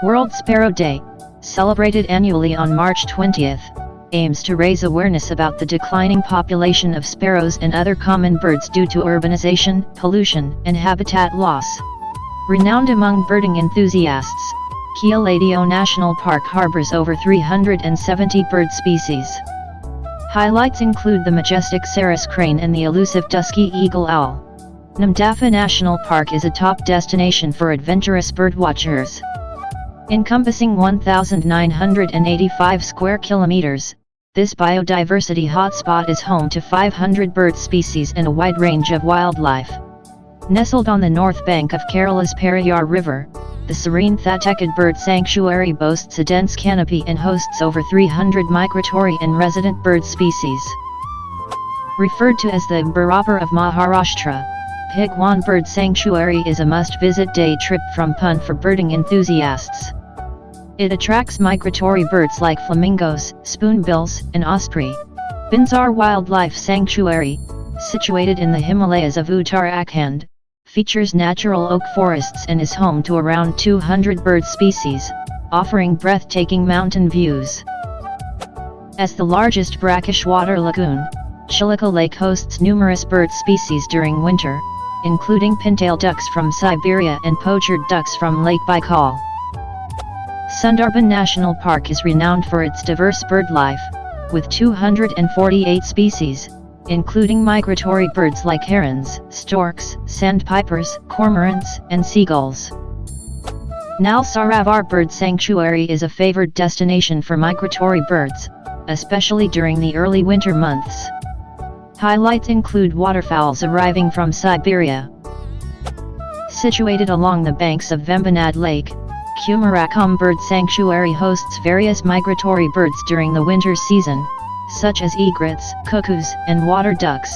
World Sparrow Day, celebrated annually on March 20th, aims to raise awareness about the declining population of sparrows and other common birds due to urbanization, pollution, and habitat loss. Renowned among birding enthusiasts, Keoladeo National Park harbors over 370 bird species. Highlights include the majestic sarus crane and the elusive dusky eagle owl. Namdapha National Park is a top destination for adventurous birdwatchers. Encompassing 1,985 square kilometers, this biodiversity hotspot is home to 500 bird species and a wide range of wildlife. Nestled on the north bank of Kerala's Periyar River, the serene Thattekkad Bird Sanctuary boasts a dense canopy and hosts over 300 migratory and resident bird species. Referred to as the Bharatpur of Maharashtra, Bhigwan Bird Sanctuary is a must-visit day trip from Pune for birding enthusiasts. It attracts migratory birds like flamingos, spoonbills, and osprey. Binsar Wildlife Sanctuary, situated in the Himalayas of Uttarakhand, features natural oak forests and is home to around 200 bird species, offering breathtaking mountain views. As the largest brackish water lagoon, Chilika Lake hosts numerous bird species during winter, including pintail ducks from Siberia and poacher ducks from Lake Baikal. Sundarban National Park is renowned for its diverse bird life, with 248 species, including migratory birds like herons, storks, sandpipers, cormorants, and seagulls. Nalsaravar Bird Sanctuary is a favored destination for migratory birds, especially during the early winter months. Highlights include waterfowls arriving from Siberia. Situated along the banks of Vembanad Lake, Kumarakam Bird Sanctuary hosts various migratory birds during the winter season, such as egrets, cuckoos, and water ducks.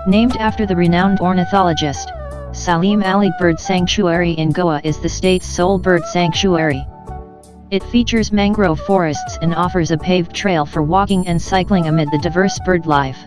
Named after the renowned ornithologist, Salim Ali Bird Sanctuary in Goa is the state's sole bird sanctuary. It features mangrove forests and offers a paved trail for walking and cycling amid the diverse bird life.